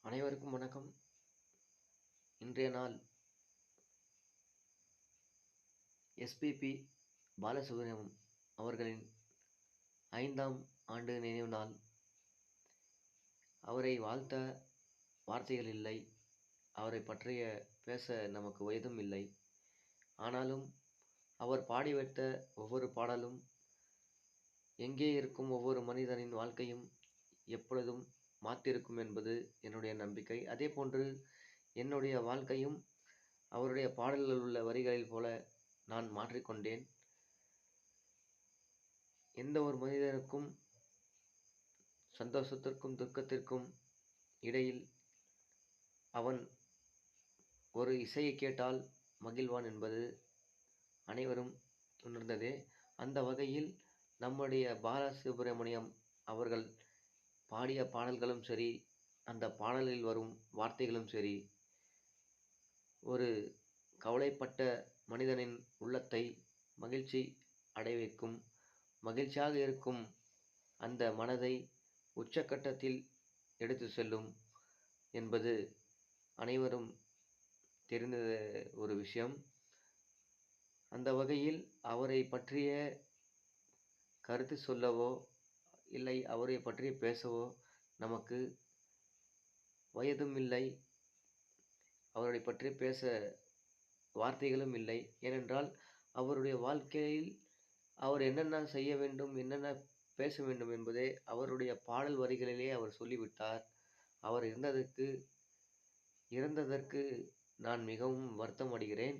அனைவருக்கும் வணக்கம். இன்றைய நாள் எஸ்பிபி பாலசுப்ரமணியம் அவர்களின் 5ஆம் ஆண்டு நினைவு நாள். அவரை வாழ்த்த வார்த்தைகள் இல்லை. அவரை பற்றிய பேச நமக்கு வயதும் இல்லை. ஆனாலும் அவர் பாடி வைத்த ஒவ்வொரு பாடலும் எங்கே இருக்கும் ஒவ்வொரு மனிதனின் வாழ்க்கையும் எப்பொழுதும் மாற்றிருக்கும் என்பது என்னுடைய நம்பிக்கை. அதேபோன்று என்னுடைய வாழ்க்கையும் அவருடைய பாடல்களில் உள்ள வரிகளில் போல நான் மாற்றிக்கொண்டேன். எந்த ஒரு மனிதனுக்கும் சந்தோஷத்திற்கும் துக்கத்திற்கும் இடையில் அவன் ஒரு இசையை கேட்டால் மகிழ்வான் என்பது அனைவரும் உணர்ந்ததே. அந்த வகையில் நம்முடைய பாலசுப்ரமணியம் அவர்கள் பாடிய பாடல்களும் சரி, அந்த பாடலில் வரும் வார்த்தைகளும் சரி, ஒரு கவலைப்பட்ட மனிதனின் உள்ளத்தை மகிழ்ச்சி அடைய வைக்கும். மகிழ்ச்சியாக இருக்கும் அந்த மனதை உச்சக்கட்டத்தில் எடுத்து செல்லும் என்பது அனைவரும் தெரிந்த ஒரு விஷயம். அந்த வகையில் அவரை பற்றிய கருத்து சொல்லவோ இல்லை அவரை பற்றி பேசவோ நமக்கு வயதும் இல்லை. அவரை பற்றி பேச வார்த்தைகளும் இல்லை. ஏனென்றால் அவருடைய வாழ்க்கையில் அவர் என்னென்ன செய்ய வேண்டும், என்னென்ன பேச வேண்டும் என்பதை அவருடைய பாடல் வரிகளிலே அவர் சொல்லிவிட்டார். அவர் இறந்ததற்கு நான் மிகவும் வருத்தம் அடைகிறேன்.